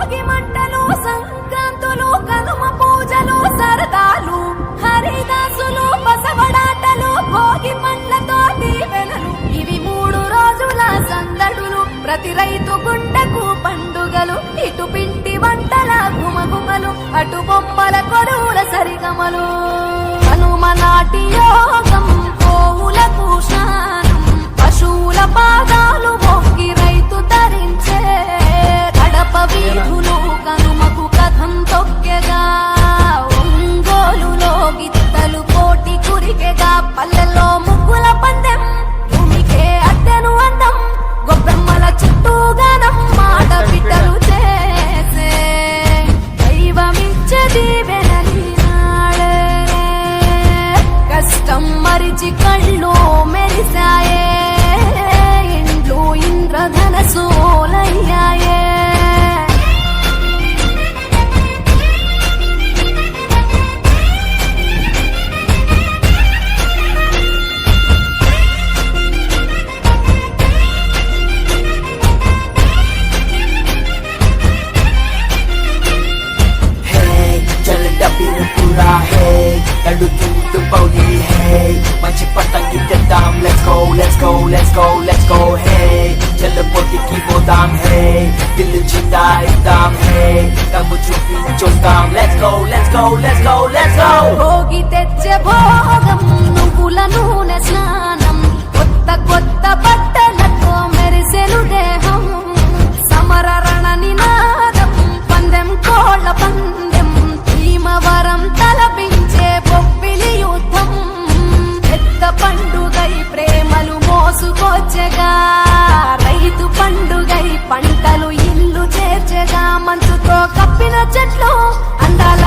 భోగి మంటలు సంక్రాంతులు కనుమ పూజలు సరదాలు హరిదాసులు బసవడాటలు భోగి పండ్లతో దీవెనలు ఇవి 3 రోజుల సందడులు ప్రతి రైతు గుండెకు పండుగలు ఇటు పిండి వంటల గుమగుమలు అటు బొమ్మల కొడువుల సరిగమలు కనుమ నాటి యోగం గోవులకు స్నానం పశువుల పాదాలు మొక్కి రైతు ధరించే కడప వీధులు కనుమకు కథం తొక్కెగా ఒంగోలులో గిత్తలు కోటి కురికెగా పల్లెల్లో ముగ్గుల పందెం భూమికే అద్దెను అందం గొబ్బెమ్మల చుట్టూ గానం మాట బిడ్డలు చేసే దైవమిచ్చే దీవెనలి నాడే కష్టం మరిచి కళ్ళు మెరిసాయే ఇండ్లు ఇంద్రధనసోలయ్యాయే నడుతూ పౌడి హే మంచి పతంగి తెద్దాం let's go let's go let's go let's go హే చెల్లపోటికి పోదాం హే దిల్లు చిందా ఇద్దాం హే దమ్ము చూపి చూద్దాం let's go let's go let's go let's go Bhogi తెచ్చే భోగం నువ్వుల నూనె స్నానం కొత్త కొత్త బట్టలతో మెరిసెను దేహం సమర రణ నినాదం పందెం కోళ్ళ పందెం భీమవరం తలపించే బొబ్బిలి యుద్ధం పెద్ద పండుగై ప్రేమలు మోసుకొచ్చగా రైతు పండుగై పంటలు ఇల్లు చేర్చగా మంచుతో కప్పిన చెట్లు అందాల